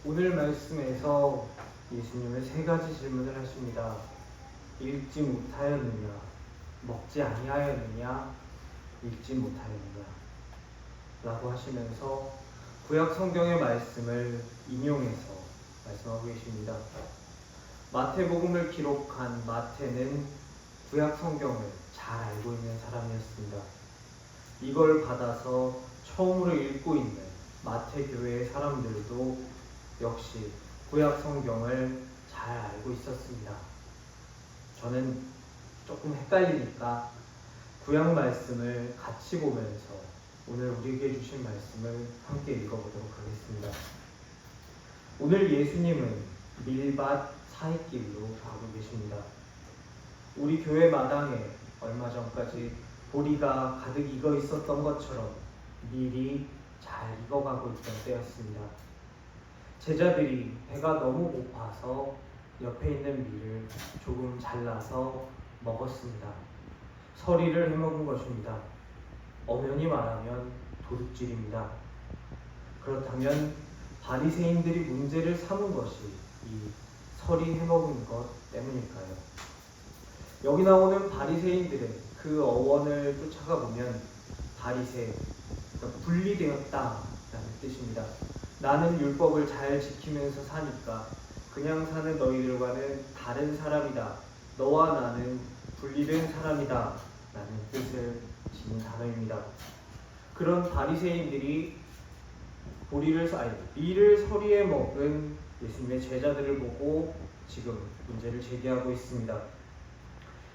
오늘 말씀에서 예수님은 세 가지 질문을 하십니다. 읽지 못하였느냐, 먹지 아니하였느냐, 읽지 못하였느냐 라고 하시면서 구약 성경의 말씀을 인용해서 말씀하고 계십니다. 마태복음을 기록한 마태는 구약 성경을 잘 알고 있는 사람이었습니다. 이걸 받아서 처음으로 읽고 있는 마태 교회의 사람들도 역시 구약 성경을 잘 알고 있었습니다. 저는 조금 헷갈리니까 구약 말씀을 같이 보면서 오늘 우리에게 주신 말씀을 함께 읽어보도록 하겠습니다. 오늘 예수님은 밀밭 사이길로 가고 계십니다. 우리 교회 마당에 얼마 전까지 보리가 가득 익어 있었던 것처럼 밀이 잘 익어가고 있던 때였습니다. 제자들이 배가 너무 고파서 옆에 있는 밀을 조금 잘라서 먹었습니다. 서리를 해먹은 것입니다. 엄연히 말하면 도둑질입니다. 그렇다면 바리새인들이 문제를 삼은 것이 이 서리 해먹은 것 때문일까요? 여기 나오는 바리새인들은 그 어원을 쫓아가 보면 바리새, 그러니까 분리되었다라는 뜻입니다. 나는 율법을 잘 지키면서 사니까 그냥 사는 너희들과는 다른 사람이다. 너와 나는 분리된 사람이다 라는 뜻을 지닌 단어입니다. 그런 바리새인들이 밀을 서리에 먹은 예수님의 제자들을 보고 지금 문제를 제기하고 있습니다.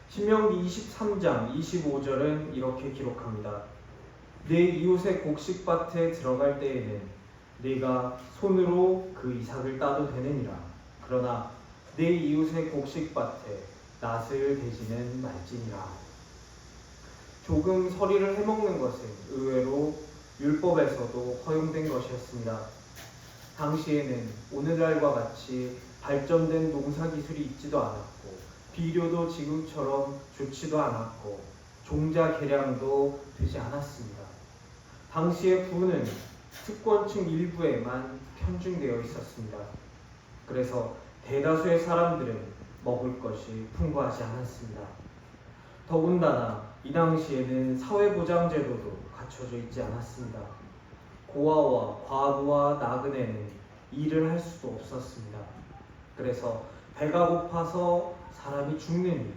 신명기 23장 25절은 이렇게 기록합니다. 내 이웃의 곡식밭에 들어갈 때에는 네가 손으로 그 이삭을 따도 되느니라. 그러나 내 이웃의 곡식밭에 낫을 대지는 말지니라. 조금 서리를 해먹는 것은 의외로 율법에서도 허용된 것이었습니다. 당시에는 오늘날과 같이 발전된 농사기술이 있지도 않았고 비료도 지금처럼 좋지도 않았고 종자 개량도 되지 않았습니다. 당시의 부는 특권층 일부에만 편중되어 있었습니다. 그래서 대다수의 사람들은 먹을 것이 풍부하지 않았습니다. 더군다나 이 당시에는 사회보장제도도 갖춰져 있지 않았습니다. 고아와 과부와 나그네는 일을 할 수도 없었습니다. 그래서 배가 고파서 사람이 죽는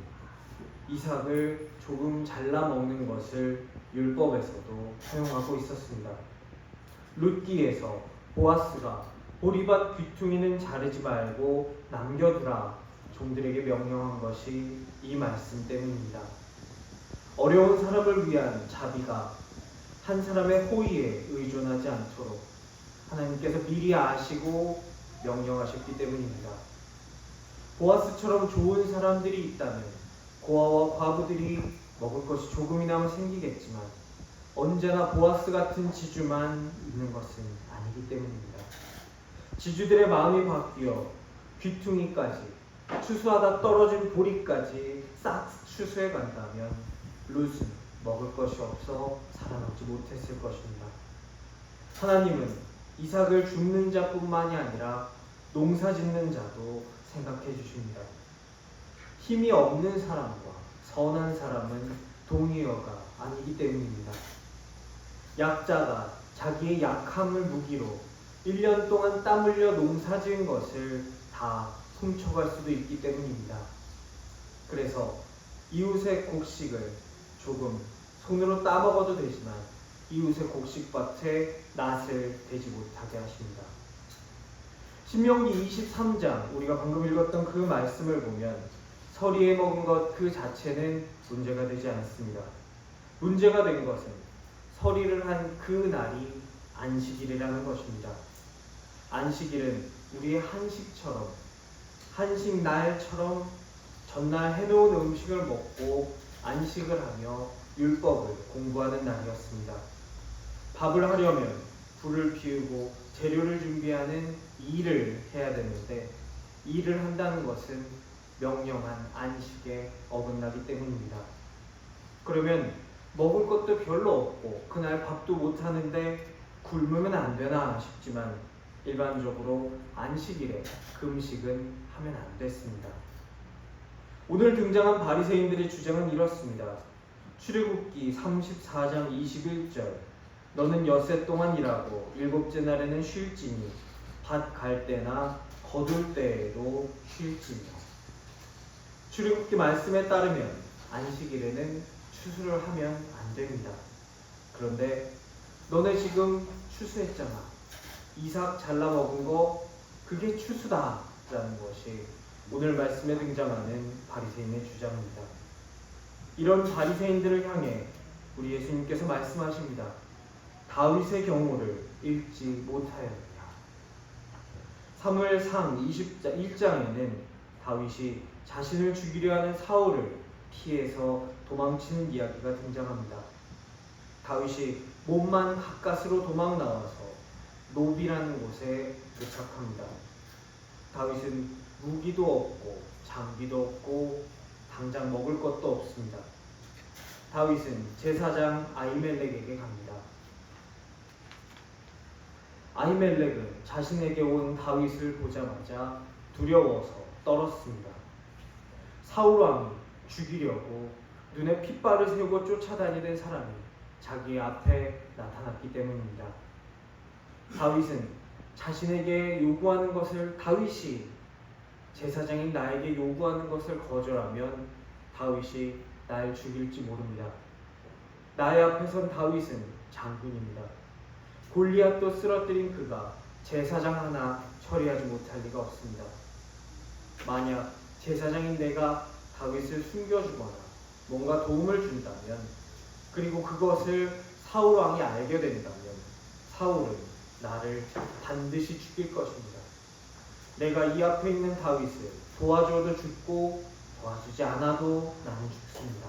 이삭을 조금 잘라 먹는 것을 율법에서도 허용하고 있었습니다. 룻기에서 보아스가 보리밭 귀퉁이는 자르지 말고 남겨두라 종들에게 명령한 것이 이 말씀 때문입니다. 어려운 사람을 위한 자비가 한 사람의 호의에 의존하지 않도록 하나님께서 미리 아시고 명령하셨기 때문입니다. 보아스처럼 좋은 사람들이 있다면 고아와 과부들이 먹을 것이 조금이나마 생기겠지만 언제나 보아스 같은 지주만 있는 것은 아니기 때문입니다. 지주들의 마음이 바뀌어 귀퉁이까지 추수하다 떨어진 보리까지 싹 추수해 간다면 룻은 먹을 것이 없어 살아남지 못했을 것입니다. 하나님은 이삭을 줍는 자뿐만이 아니라 농사 짓는 자도 생각해 주십니다. 힘이 없는 사람과 선한 사람은 동의어가 아니기 때문입니다. 약자가 자기의 약함을 무기로 1년 동안 땀 흘려 농사 지은 것을 다 훔쳐갈 수도 있기 때문입니다. 그래서 이웃의 곡식을 조금 손으로 따먹어도 되지만 이웃의 곡식밭에 낫을 대지 못하게 하십니다. 신명기 23장 우리가 방금 읽었던 그 말씀을 보면 서리에 먹은 것 그 자체는 문제가 되지 않습니다. 문제가 된 것은 서리를 한 그 날이 안식일이라는 것입니다. 안식일은 우리의 한식처럼 한식날처럼 전날 해놓은 음식을 먹고 안식을 하며 율법을 공부하는 날이었습니다. 밥을 하려면 불을 피우고 재료를 준비하는 일을 해야 되는데 일을 한다는 것은 명령한 안식에 어긋나기 때문입니다. 그러면 먹을 것도 별로 없고 그날 밥도 못 하는데 굶으면 안 되나 싶지만 일반적으로 안식일에 금식은 하면 안 됐습니다. 오늘 등장한 바리새인들의 주장은 이렇습니다. 출애굽기 34장 21절 너는 엿새 동안 일하고 일곱째 날에는 쉴지니 밭 갈 때나 거둘 때에도 쉴지니. 출애굽기 말씀에 따르면 안식일에는 추수를 하면 안 됩니다. 그런데 너네 지금 추수했잖아. 이삭 잘라 먹은 거 그게 추수다 라는 것이 오늘 말씀에 등장하는 바리새인의 주장입니다. 이런 바리새인들을 향해 우리 예수님께서 말씀하십니다. 다윗의 경우를 읽지 못하였느냐. 사무엘상 21장에는 다윗이 자신을 죽이려 하는 사울을 피해서 도망치는 이야기가 등장합니다. 다윗이 몸만 가까스로 도망 나와서 노비라는 곳에 도착합니다. 다윗은 무기도 없고 장비도 없고 당장 먹을 것도 없습니다. 다윗은 제사장 아히멜렉에게 갑니다. 아히멜렉은 자신에게 온 다윗을 보자마자 두려워서 떨었습니다. 사울왕이 죽이려고 눈에 핏발을 세우고 쫓아다니는 사람이 자기 앞에 나타났기 때문입니다. 다윗은 자신에게 요구하는 것을 다윗이 제사장인 나에게 요구하는 것을 거절하면 다윗이 날 죽일지 모릅니다. 나의 앞에 선 다윗은 장군입니다. 골리앗도 쓰러뜨린 그가 제사장 하나 처리하지 못할 리가 없습니다. 만약 제사장인 내가 다윗을 숨겨주거나 뭔가 도움을 준다면, 그리고 그것을 사울 왕이 알게 된다면 사울은 나를 반드시 죽일 것입니다. 내가 이 앞에 있는 다윗을 도와줘도 죽고 도와주지 않아도 나는 죽습니다.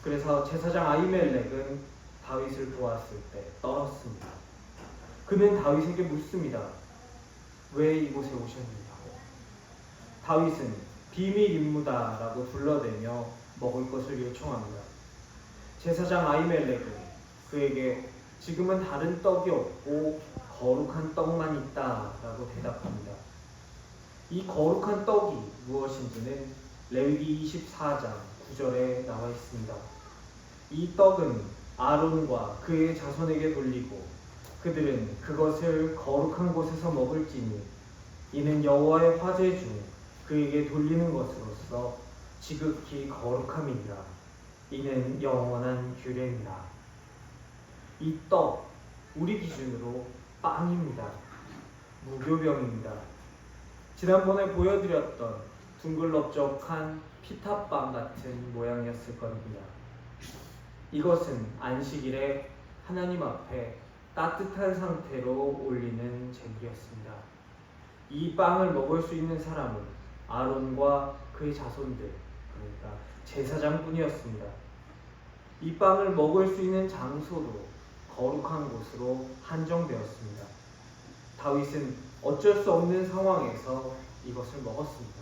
그래서 제사장 아히멜렉은 다윗을 도왔을 때 떨었습니다. 그는 다윗에게 묻습니다. 왜 이곳에 오셨느냐고. 다윗은 비밀 임무다라고 둘러대며 먹을 것을 요청합니다. 제사장 아히멜렉은 그에게 지금은 다른 떡이 없고 거룩한 떡만 있다라고 대답합니다. 이 거룩한 떡이 무엇인지는 레위기 24장 9절에 나와 있습니다. 이 떡은 아론과 그의 자손에게 돌리고 그들은 그것을 거룩한 곳에서 먹을지니 이는 여호와의 화제 중 그에게 돌리는 것으로서 지극히 거룩함이니라. 이는 영원한 규례니라. 이 떡, 우리 기준으로 빵입니다. 무교병입니다. 지난번에 보여드렸던 둥글럽적한 피타빵 같은 모양이었을 겁니다. 이것은 안식일에 하나님 앞에 따뜻한 상태로 올리는 제물이었습니다. 이 빵을 먹을 수 있는 사람은 아론과 그의 자손들, 그러니까 제사장뿐이었습니다. 이 빵을 먹을 수 있는 장소도 거룩한 곳으로 한정되었습니다. 다윗은 어쩔 수 없는 상황에서 이것을 먹었습니다.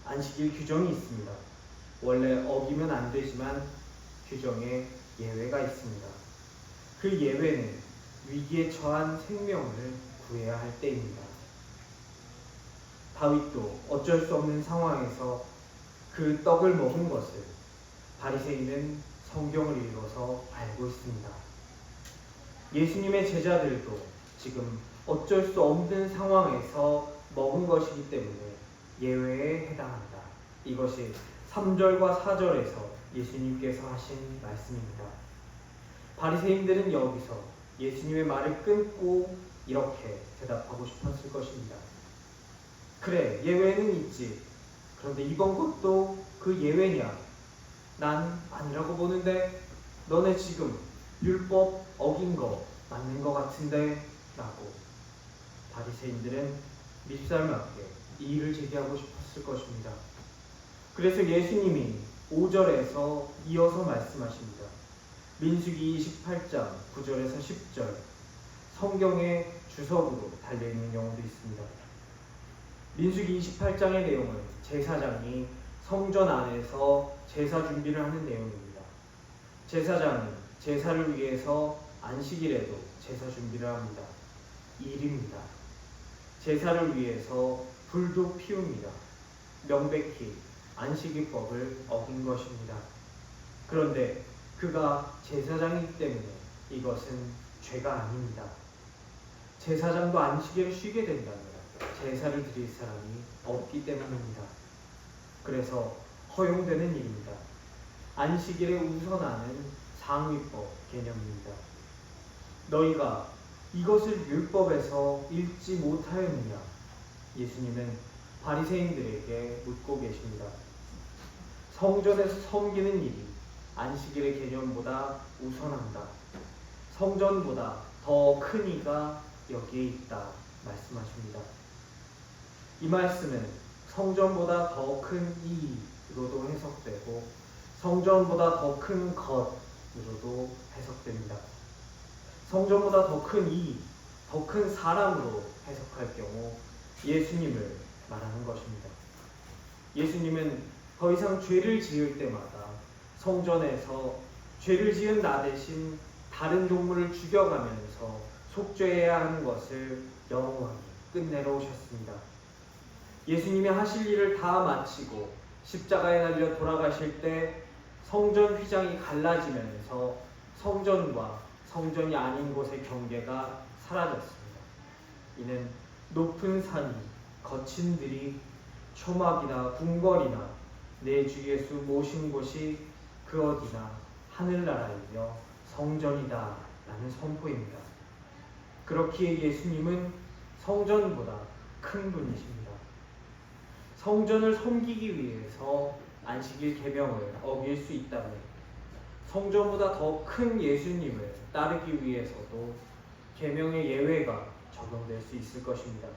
안식일 규정이 있습니다. 원래 어기면 안 되지만 규정에 예외가 있습니다. 그 예외는 위기에 처한 생명을 구해야 할 때입니다. 다윗도 어쩔 수 없는 상황에서 그 떡을 먹은 것을 바리새인은 성경을 읽어서 알고 있습니다. 예수님의 제자들도 지금 어쩔 수 없는 상황에서 먹은 것이기 때문에 예외에 해당한다. 이것이 3절과 4절에서 예수님께서 하신 말씀입니다. 바리새인들은 여기서 예수님의 말을 끊고 이렇게 대답하고 싶었을 것입니다. 그래, 예외는 있지. 그런데 이번 것도 그 예외냐? 난 아니라고 보는데 너네 지금 율법 어긴 거 맞는 거 같은데? 라고 바리새인들은 밉살맞게 이의를 제기하고 싶었을 것입니다. 그래서 예수님이 5절에서 이어서 말씀하십니다. 민수기 28장 9절에서 10절, 성경의 주석으로 달려있는 경우도 있습니다. 민수기 28장의 내용은 제사장이 성전 안에서 제사 준비를 하는 내용입니다. 제사장은 제사를 위해서 안식일에도 제사 준비를 합니다. 일입니다. 제사를 위해서 불도 피웁니다. 명백히 안식일법을 어긴 것입니다. 그런데 그가 제사장이기 때문에 이것은 죄가 아닙니다. 제사장도 안식일을 쉬게 된다면 제사를 드릴 사람이 없기 때문입니다. 그래서 허용되는 일입니다. 안식일에 우선하는 상위법 개념입니다. 너희가 이것을 율법에서 읽지 못하였느냐? 예수님은 바리새인들에게 묻고 계십니다. 성전에서 섬기는 일이 안식일의 개념보다 우선한다. 성전보다 더 큰 이가 여기에 있다 말씀하십니다. 이 말씀은 성전보다 더 큰 이로도 해석되고 성전보다 더 큰 것으로도 해석됩니다. 성전보다 더 큰 이, 더 큰 사람으로 해석할 경우 예수님을 말하는 것입니다. 예수님은 더 이상 죄를 지을 때마다 성전에서 죄를 지은 나 대신 다른 동물을 죽여가면서 속죄해야 하는 것을 영원히 끝내러 오셨습니다. 예수님이 하실 일을 다 마치고 십자가에 달려 돌아가실 때 성전 휘장이 갈라지면서 성전과 성전이 아닌 곳의 경계가 사라졌습니다. 이는 높은 산이 거친 들이 초막이나 궁궐이나 내 주 예수 모신 곳이 그 어디나 하늘나라이며 성전이다 라는 선포입니다. 그렇기에 예수님은 성전보다 큰 분이십니다. 성전을 섬기기 위해서 안식일 계명을 어길 수 있다면 성전보다 더 큰 예수님을 따르기 위해서도 계명의 예외가 적용될 수 있을 것입니다.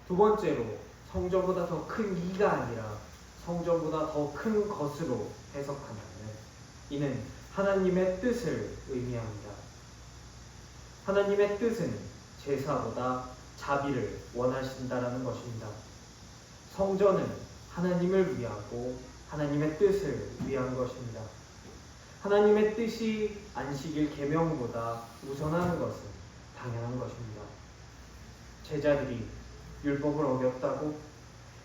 두 번째로 성전보다 더 큰 이가 아니라 성전보다 더 큰 것으로 해석하면 이는 하나님의 뜻을 의미합니다. 하나님의 뜻은 제사보다 자비를 원하신다라는 것입니다. 성전은 하나님을 위하고 하나님의 뜻을 위한 것입니다. 하나님의 뜻이 안식일 계명보다 우선하는 것은 당연한 것입니다. 제자들이 율법을 어겼다고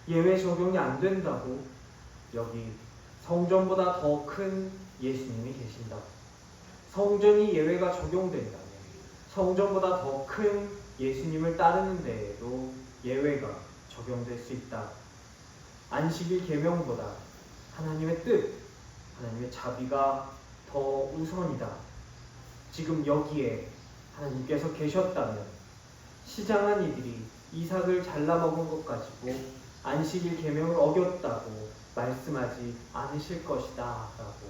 예외 적용이 안 된다고 여기 성전보다 더 큰 예수님이 계신다. 성전이 예외가 적용된다면 성전보다 더 큰 예수님을 따르는 데에도 예외가 적용될 수 있다. 안식일 계명보다 하나님의 뜻, 하나님의 자비가 더 우선이다. 지금 여기에 하나님께서 계셨다면 시장한 이들이 이삭을 잘라먹은 것 가지고 안식일 계명을 어겼다고 말씀하지 않으실 것이다 라고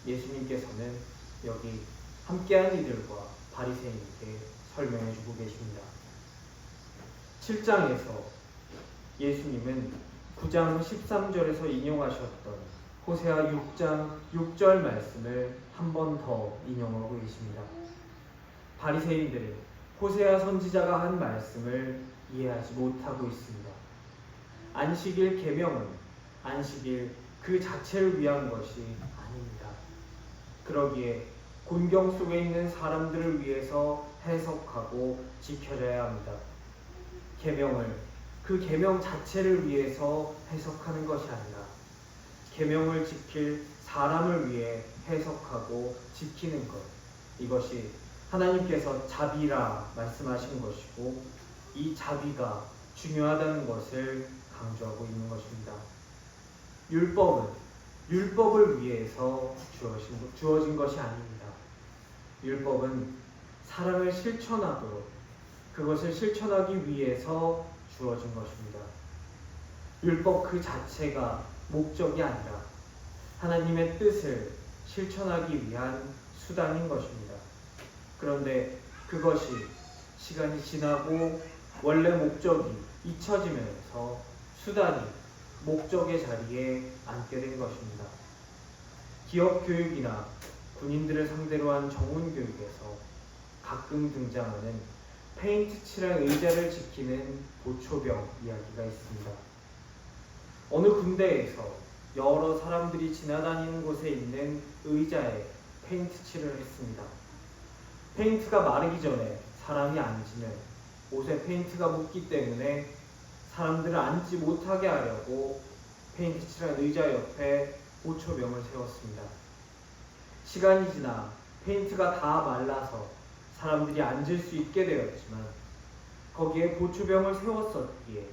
예수님께서는 여기 함께한 이들과 바리새인에게 설명해 주고 계십니다. 7장에서 예수님은 9장 13절에서 인용하셨던 호세아 6장 6절 말씀을 한 번 더 인용하고 계십니다. 바리새인들은 호세아 선지자가 한 말씀을 이해하지 못하고 있습니다. 안식일 계명은 안식일 그 자체를 위한 것이 아닙니다. 그러기에 곤경 속에 있는 사람들을 위해서 해석하고 지켜져야 합니다. 계명을 그 계명 자체를 위해서 해석하는 것이 아니라 계명을 지킬 사람을 위해 해석하고 지키는 것, 이것이 하나님께서 자비라 말씀하신 것이고 이 자비가 중요하다는 것을 강조하고 있는 것입니다. 율법은 율법을 위해서 주어진 것이 아닙니다. 율법은 사람을 실천하도록 그것을 실천하기 위해서 주어진 것입니다. 율법 그 자체가 목적이 아니라 하나님의 뜻을 실천하기 위한 수단인 것입니다. 그런데 그것이 시간이 지나고 원래 목적이 잊혀지면서 수단이 목적의 자리에 앉게 된 것입니다. 기업 교육이나 군인들을 상대로 한 정훈 교육에서 가끔 등장하는 페인트 칠한 의자를 지키는 보초병 이야기가 있습니다. 어느 군대에서 여러 사람들이 지나다니는 곳에 있는 의자에 페인트 칠을 했습니다. 페인트가 마르기 전에 사람이 앉으면 옷에 페인트가 묻기 때문에 사람들을 앉지 못하게 하려고 페인트 칠한 의자 옆에 보초병을 세웠습니다. 시간이 지나 페인트가 다 말라서 사람들이 앉을 수 있게 되었지만 거기에 보초병을 세웠었기에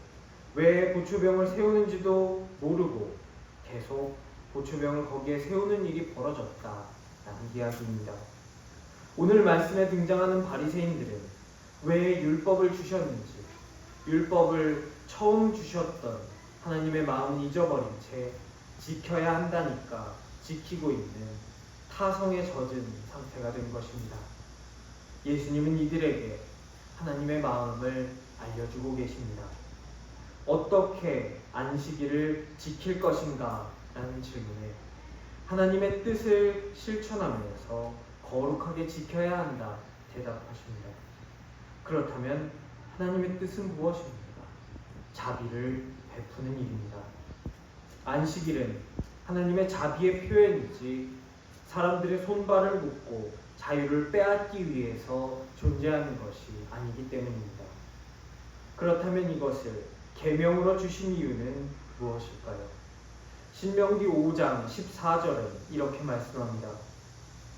왜 보초병을 세우는지도 모르고 계속 보초병을 거기에 세우는 일이 벌어졌다라는 이야기입니다. 오늘 말씀에 등장하는 바리새인들은 왜 율법을 주셨는지, 율법을 처음 주셨던 하나님의 마음을 잊어버린 채 지켜야 한다니까 지키고 있는 타성에 젖은 상태가 된 것입니다. 예수님은 이들에게 하나님의 마음을 알려주고 계십니다. 어떻게 안식일을 지킬 것인가? 라는 질문에 하나님의 뜻을 실천하면서 거룩하게 지켜야 한다 대답하십니다. 그렇다면 하나님의 뜻은 무엇입니까? 자비를 베푸는 일입니다. 안식일은 하나님의 자비의 표현이지 사람들의 손발을 묶고 자유를 빼앗기 위해서 존재하는 것이 아니기 때문입니다. 그렇다면 이것을 계명으로 주신 이유는 무엇일까요? 신명기 5장 14절은 이렇게 말씀합니다.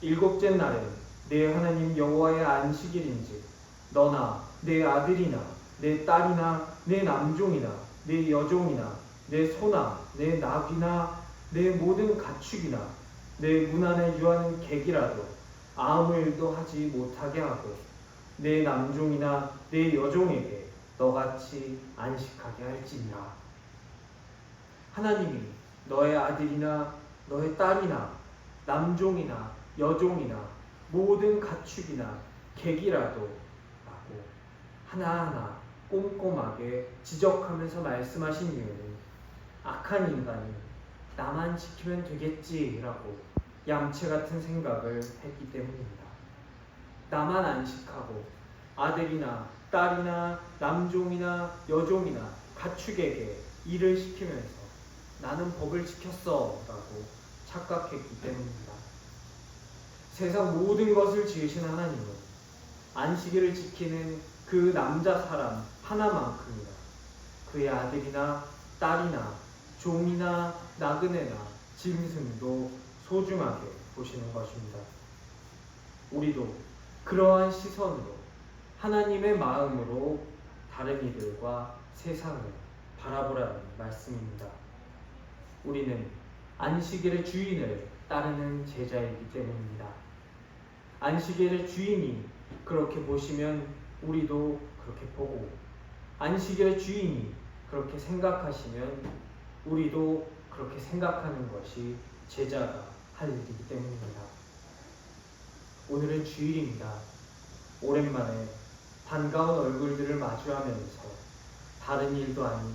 일곱째 날은 내 하나님 여호와의 안식일인즉 너나 내 아들이나 내 딸이나 내 남종이나 내 여종이나 내 소나 내 나귀나 내 모든 가축이나 내 문 안에 유하는 객이라도 아무 일도 하지 못하게 하고 내 남종이나 내 여종에게 너같이 안식하게 할지니라. 하나님이 너의 아들이나 너의 딸이나 남종이나 여종이나 모든 가축이나 객이라도 라고 하나하나 꼼꼼하게 지적하면서 말씀하신 이유는 악한 인간이 나만 지키면 되겠지라고 얌체 같은 생각을 했기 때문입니다. 나만 안식하고 아들이나 딸이나 남종이나 여종이나 가축에게 일을 시키면서 나는 법을 지켰어 라고 착각했기 때문입니다. 세상 모든 것을 지으신 하나님은 안식일을 지키는 그 남자 사람 하나만큼이나 그의 아들이나 딸이나 종이나 나그네나 짐승도 소중하게 보시는 것입니다. 우리도 그러한 시선으로 하나님의 마음으로 다른 이들과 세상을 바라보라는 말씀입니다. 우리는 안식일의 주인을 따르는 제자이기 때문입니다. 안식일의 주인이 그렇게 보시면 우리도 그렇게 보고, 안식일의 주인이 그렇게 생각하시면 우리도 그렇게 생각하는 것이 제자가 할 일이기 때문입니다. 오늘은 주일입니다. 오랜만에 반가운 얼굴들을 마주하면서 다른 일도 아닌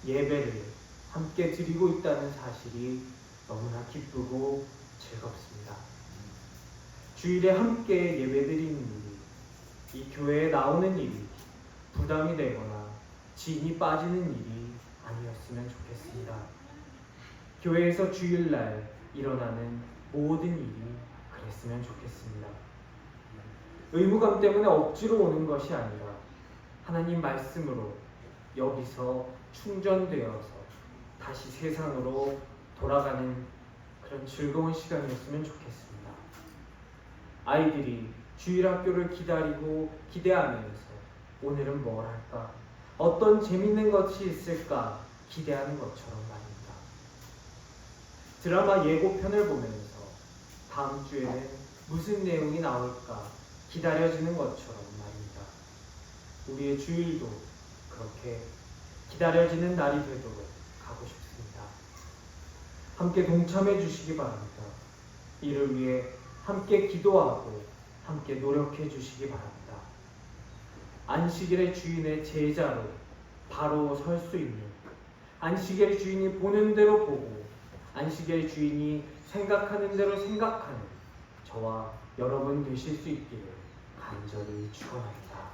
예배를 함께 드리고 있다는 사실이 너무나 기쁘고 즐겁습니다. 주일에 함께 예배드리는 일이, 이 교회에 나오는 일이 부담이 되거나 진이 빠지는 일이 아니었으면 좋겠습니다. 교회에서 주일날 일어나는 모든 일이 그랬으면 좋겠습니다. 의무감 때문에 억지로 오는 것이 아니라 하나님 말씀으로 여기서 충전되어서 다시 세상으로 돌아가는 그런 즐거운 시간이었으면 좋겠습니다. 아이들이 주일학교를 기다리고 기대하면서 오늘은 뭘 할까? 어떤 재밌는 것이 있을까? 기대하는 것처럼 말입니다. 드라마 예고편을 보면서 다음 주에는 무슨 내용이 나올까 기다려지는 것처럼 말입니다. 우리의 주일도 그렇게 기다려지는 날이 되도록 하고 싶습니다. 함께 동참해 주시기 바랍니다. 이를 위해 함께 기도하고 함께 노력해 주시기 바랍니다. 안식일의 주인의 제자로 바로 설 수 있는, 안식일의 주인이 보는 대로 보고 안식일의 주인이 생각하는 대로 생각하는 저와 여러분 되실 수 있기를 간절히 축원합니다.